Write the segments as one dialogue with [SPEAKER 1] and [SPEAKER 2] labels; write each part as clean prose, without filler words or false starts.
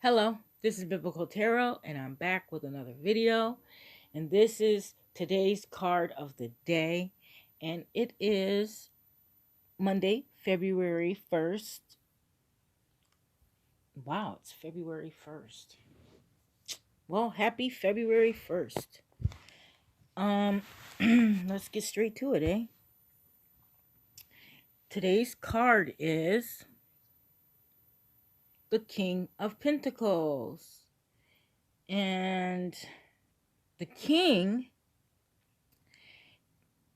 [SPEAKER 1] Hello, this is Biblical Tarot, and I'm back with another video. And this is today's card of the day, and it is Monday, February 1st. Wow, it's February 1st. Well, happy February 1st. Um, let's get straight to it, eh? Today's card is the King of Pentacles. And the King,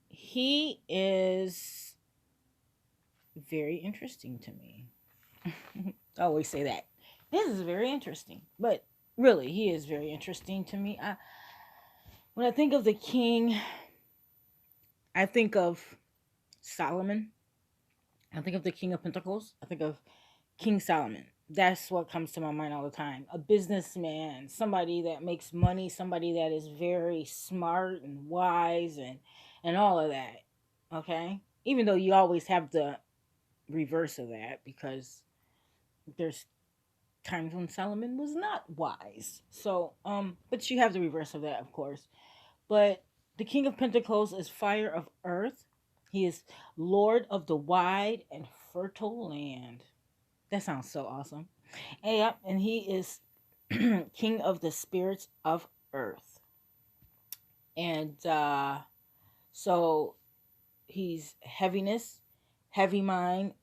[SPEAKER 1] he is very interesting to me. I always say that. This is very interesting. But really, he is very interesting to me. When I think of the king, I think of Solomon. I think of the King of Pentacles. I think of King Solomon. That's what comes to my mind all the time. A businessman, somebody that makes money, somebody that is very smart and wise and all of that. Okay? Even though you always have the reverse of that, because there's times when Solomon was not wise. So, but you have the reverse of that, of course. But the King of Pentacles is fire of earth. He is Lord of the wide and fertile land. That sounds so awesome. And, yep, and he is King of the spirits of earth. And so he's heaviness, heavy mind,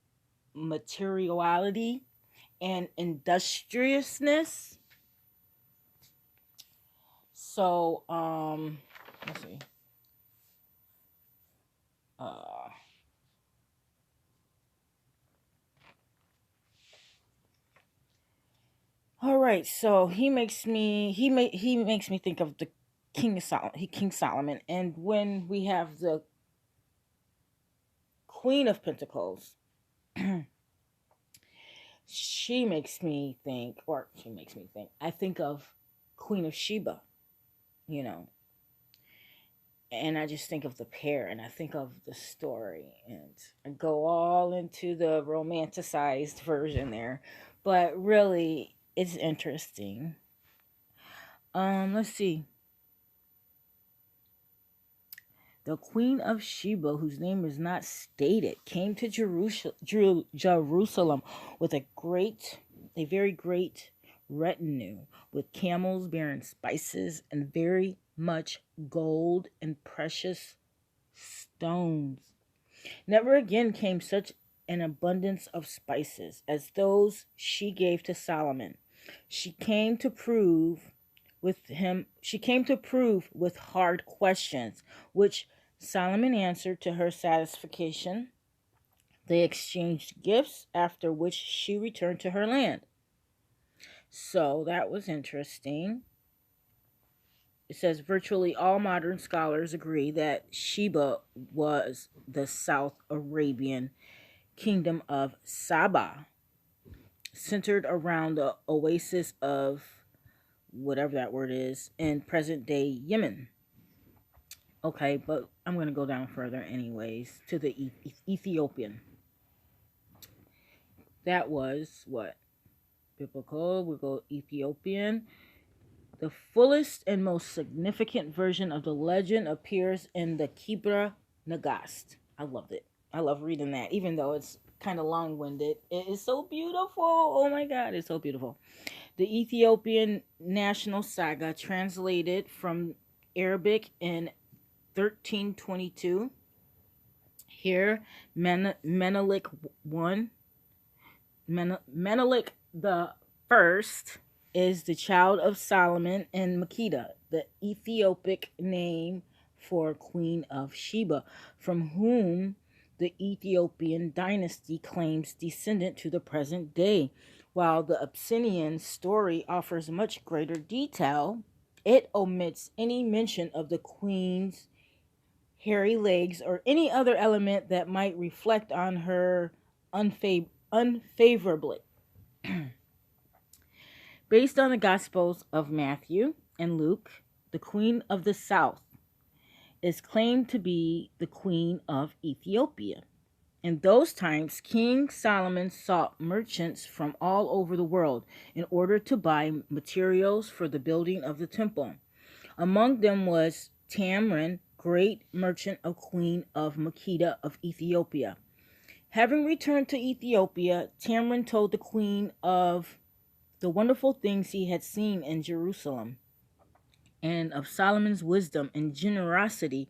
[SPEAKER 1] materiality, and industriousness. So, let's see. All right. So he makes me think of the King Solomon, and when we have the Queen of Pentacles, she makes me think, I think of Queen of Sheba, you know, and I just think of the pair, and I think of the story, and I go all into the romanticized version there, but really it's interesting. Let's see. The Queen of Sheba, whose name is not stated, came to Jerusalem with a very great retinue, with camels bearing spices and very much gold and precious stones. Never again came such an abundance of spices as those she gave to Solomon. She came to prove with hard questions, which Solomon answered to her satisfaction. They exchanged gifts, after which she returned to her land. So that was interesting. It says virtually all modern scholars agree that Sheba was the South Arabian kingdom of Saba, centered around the oasis of whatever that word is in present day Yemen. Okay, but I'm going to go down further anyways to the Ethiopian. That was what? Biblical. We'll go Ethiopian. The fullest and most significant version of the legend appears in the Kibra Nagast. I loved it. I love reading that, even though it's kind of long-winded. It is so beautiful. Oh my God, it's so beautiful. The Ethiopian National Saga, translated from Arabic in 1322. Here, Menelik the First is the child of Solomon and Makeda, the Ethiopic name for Queen of Sheba, from whom the Ethiopian dynasty claims descendant to the present day. While the Abyssinian story offers much greater detail, it omits any mention of the queen's hairy legs or any other element that might reflect on her unfavorably. Based on the Gospels of Matthew and Luke, the Queen of the South is claimed to be the Queen of Ethiopia. In those times, King Solomon sought merchants from all over the world in order to buy materials for the building of the temple. Among them was Tamrin, great merchant of Queen of Makeda of Ethiopia. Having returned to Ethiopia, Tamrin told the queen of the wonderful things he had seen in Jerusalem and of Solomon's wisdom and generosity,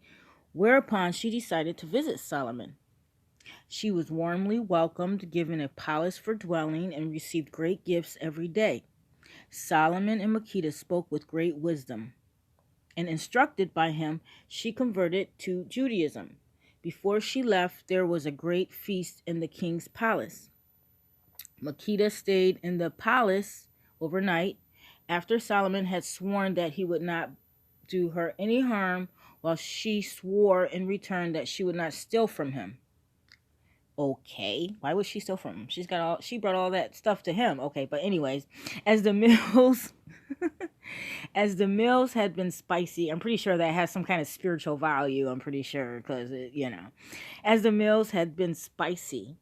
[SPEAKER 1] whereupon she decided to visit Solomon. She was warmly welcomed, given a palace for dwelling, and received great gifts every day. Solomon and Makeda spoke with great wisdom, and instructed by him, she converted to Judaism. Before she left, there was a great feast in the king's palace. Makeda stayed in the palace overnight after Solomon had sworn that he would not do her any harm, while she swore in return that she would not steal from him. Okay, why would she steal from him? She brought all that stuff to him. Okay, but anyways, as the meals as the meals had been spicy, I'm pretty sure that has some kind of spiritual value. I'm pretty sure because as the meals had been spicy,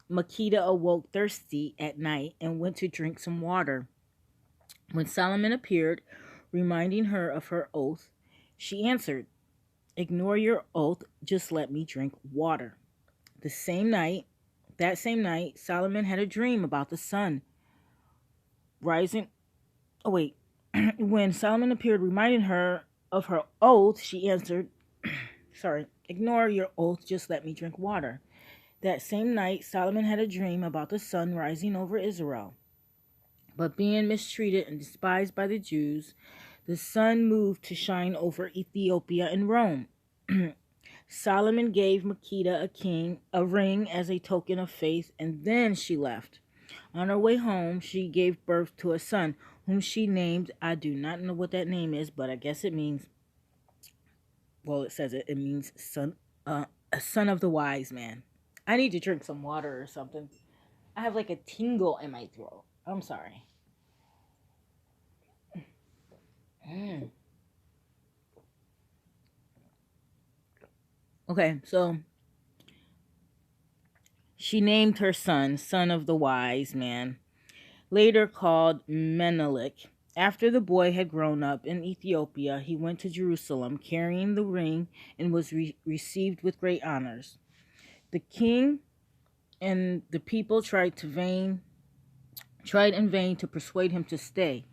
[SPEAKER 1] Makeda awoke thirsty at night and went to drink some water. When Solomon appeared, reminding her of her oath, she answered, "Ignore your oath, just let me drink water." The same night, that same night, Solomon had a dream about the sun rising. Oh, wait. When Solomon appeared, reminding her of her oath, she answered, "Ignore your oath, just let me drink water." That same night, Solomon had a dream about the sun rising over Israel. But being mistreated and despised by the Jews, the sun moved to shine over Ethiopia and Rome. Solomon gave Makeda a ring as a token of faith, and then she left. On her way home, she gave birth to a son, whom she named, I do not know what that name is, but I guess it means, well, it says it means a son of the wise man. I need to drink some water or something. I have like a tingle in my throat. I'm sorry. Okay, so she named her son of the wise man, later called Menelik. After the boy had grown up in Ethiopia, he went to Jerusalem carrying the ring and was received with great honors. The king and the people tried in vain to persuade him to stay.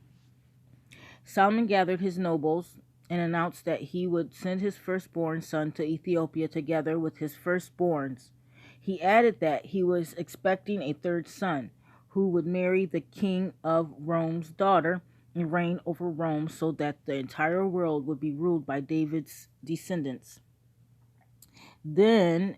[SPEAKER 1] Solomon gathered his nobles and announced that he would send his firstborn son to Ethiopia together with his firstborns. He added that he was expecting a third son who would marry the king of Rome's daughter and reign over Rome, so that the entire world would be ruled by David's descendants. Then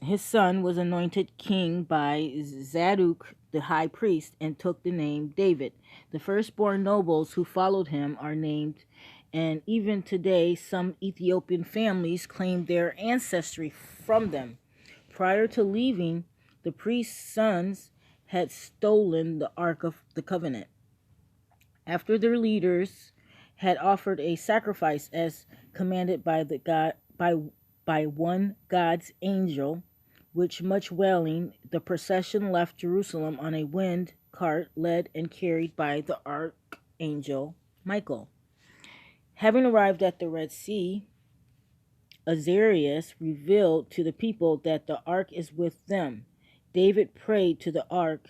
[SPEAKER 1] his son was anointed king by Zadok the high priest and took the name David. The firstborn nobles who followed him are named, and even today some Ethiopian families claim their ancestry from them. Prior to leaving, the priest's sons had stolen the Ark of the Covenant. After their leaders had offered a sacrifice as commanded by one God's angel, with much wailing, the procession left Jerusalem on a wind cart led and carried by the archangel Michael. Having arrived at the Red Sea, Azarias revealed to the people that the ark is with them. David prayed to the ark,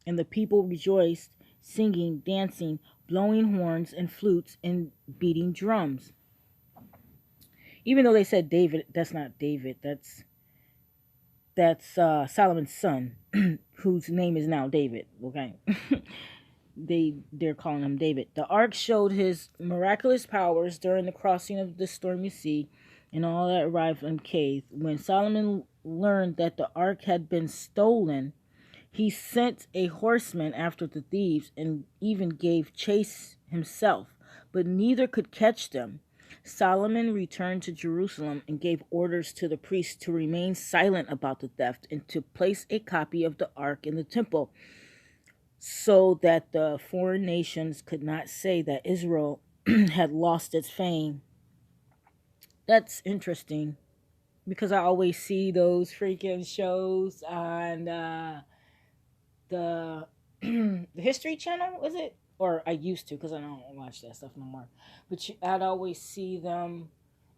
[SPEAKER 1] and the people rejoiced, singing, dancing, blowing horns and flutes, and beating drums. Even though they said David, that's not David. That's Solomon's son, whose name is now David. Okay, they're calling him David. The ark showed his miraculous powers during the crossing of the stormy sea, and all that arrived unscathed. When Solomon learned that the ark had been stolen, he sent a horseman after the thieves and even gave chase himself, but neither could catch them. Solomon returned to Jerusalem and gave orders to the priests to remain silent about the theft and to place a copy of the ark in the temple, so that the foreign nations could not say that Israel had lost its fame. That's interesting. because I always see those freaking shows on the the History Channel, was it? Or I used to, because I don't watch that stuff no more. But I'd always see them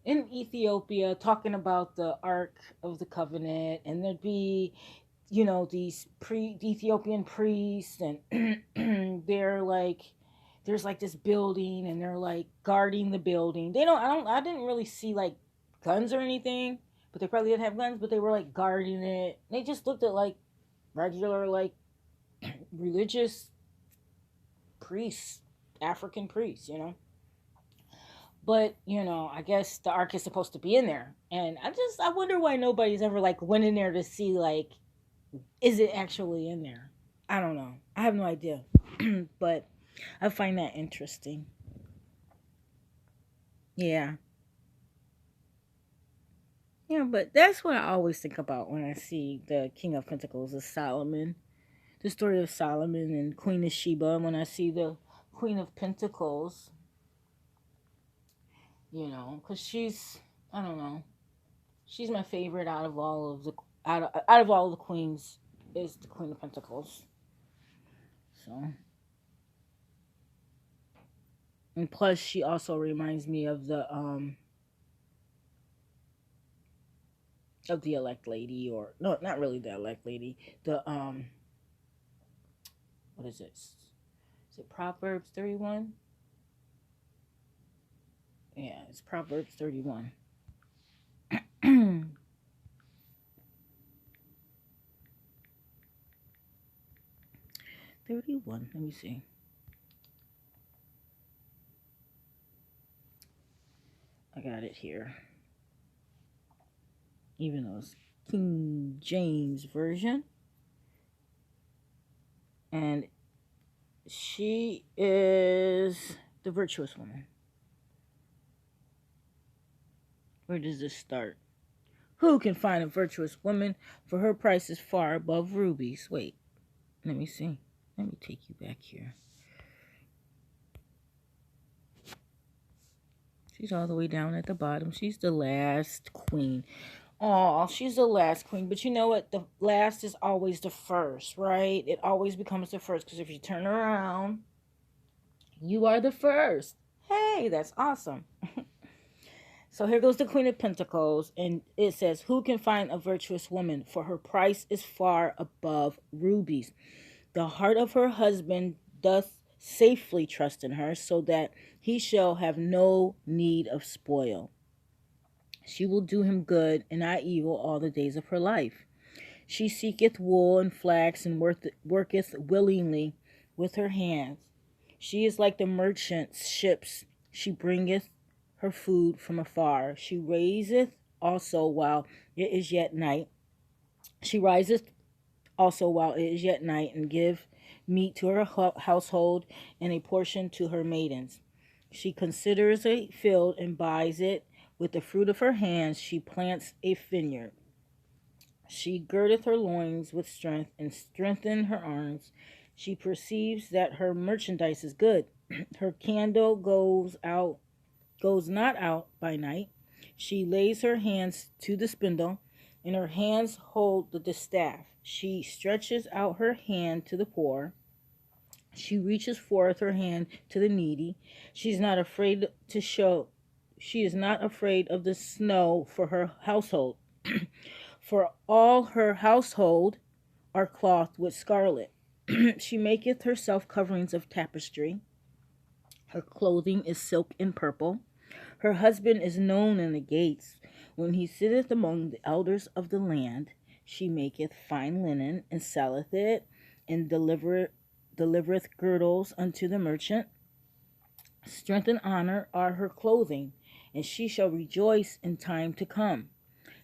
[SPEAKER 1] in Ethiopia talking about the Ark of the Covenant, and there'd be, these Ethiopian priests, and they're like, there's like this building, and they're like guarding the building. I didn't really see like guns or anything, but they probably didn't have guns, but they were like guarding it. They just looked at like regular, like, religious priests, African priests. But I guess the ark is supposed to be in there, and I wonder why nobody's ever like went in there to see, like, is it actually in there? I don't know. I have no idea, but I find that interesting. Yeah, yeah, but that's what I always think about when I see the King of Pentacles is Solomon, the story of Solomon and Queen of Sheba. When I see the Queen of Pentacles, because I don't know, she's my favorite out of all the queens, is the Queen of Pentacles. So, and plus she also reminds me of the elect lady, or no, not really the elect lady. The what is it? Is it Proverbs 31? Yeah, it's Proverbs 31. 31. Let me see. I got it here. Even though it's King James Version. And she is the virtuous woman. Where does this start? Who can find a virtuous woman? For her price is far above rubies. Wait, let me see. Let me take you back here. She's all the way down at the bottom. She's the last queen. Oh, she's the last queen. But you know what? The last is always the first, right? It always becomes the first. Because if you turn around, you are the first. Hey, that's awesome. So here goes the Queen of Pentacles. And it says, who can find a virtuous woman? For her price is far above rubies. The heart of her husband doth safely trust in her, so that he shall have no need of spoil. She will do him good and not evil all the days of her life. She seeketh wool and flax, and worketh willingly with her hands. She is like the merchant's ships. She bringeth her food from afar. She raiseth also while it is yet night. She riseth also while it is yet night, and give meat to her household, and a portion to her maidens. She considers a field and buys it. With the fruit of her hands she plants a vineyard. She girdeth her loins with strength, and strengthen her arms. She perceives that her merchandise is good. Her candle goes not out by night. She lays her hands to the spindle, and her hands hold the distaff. She stretches out her hand to the poor. She reaches forth her hand to the needy. She is not afraid of the snow for her household. For all her household are clothed with scarlet. She maketh herself coverings of tapestry. Her clothing is silk and purple. Her husband is known in the gates. When he sitteth among the elders of the land, she maketh fine linen, and selleth it, and delivereth girdles unto the merchant. Strength and honor are her clothing, and she shall rejoice in time to come.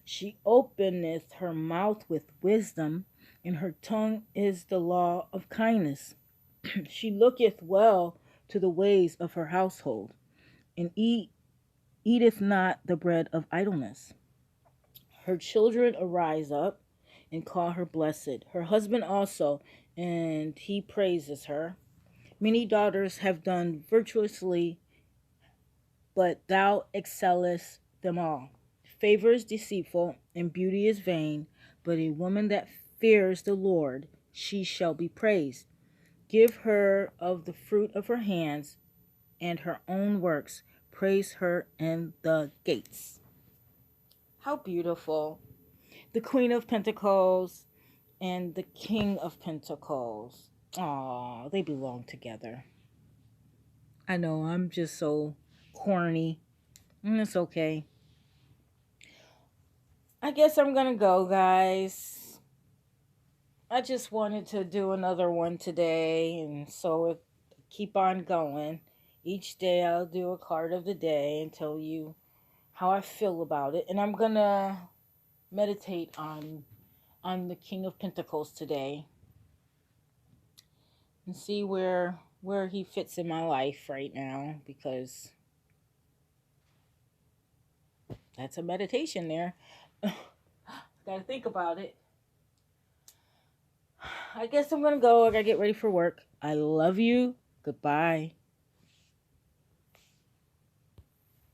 [SPEAKER 1] She openeth her mouth with wisdom, and her tongue is the law of kindness. She looketh well to the ways of her household, and eateth not the bread of idleness. Her children arise up and call her blessed, her husband also, and he praises her. Many daughters have done virtuously, but thou excellest them all. Favor is deceitful, and beauty is vain, but a woman that fears the Lord, she shall be praised. Give her of the fruit of her hands, and her own works. Praise her in the gates. How beautiful. The Queen of Pentacles and the King of Pentacles. Aw, they belong together. I know, I'm just so corny. It's okay. I guess I'm gonna go, guys. I just wanted to do another one today, and so keep on going. Each day I'll do a card of the day and tell you how I feel about it. And I'm gonna meditate on the King of Pentacles today and see where he fits in my life right now, because that's a meditation there. Gotta think about it. I guess I'm gonna go. I gotta get ready for work. I love you. Goodbye.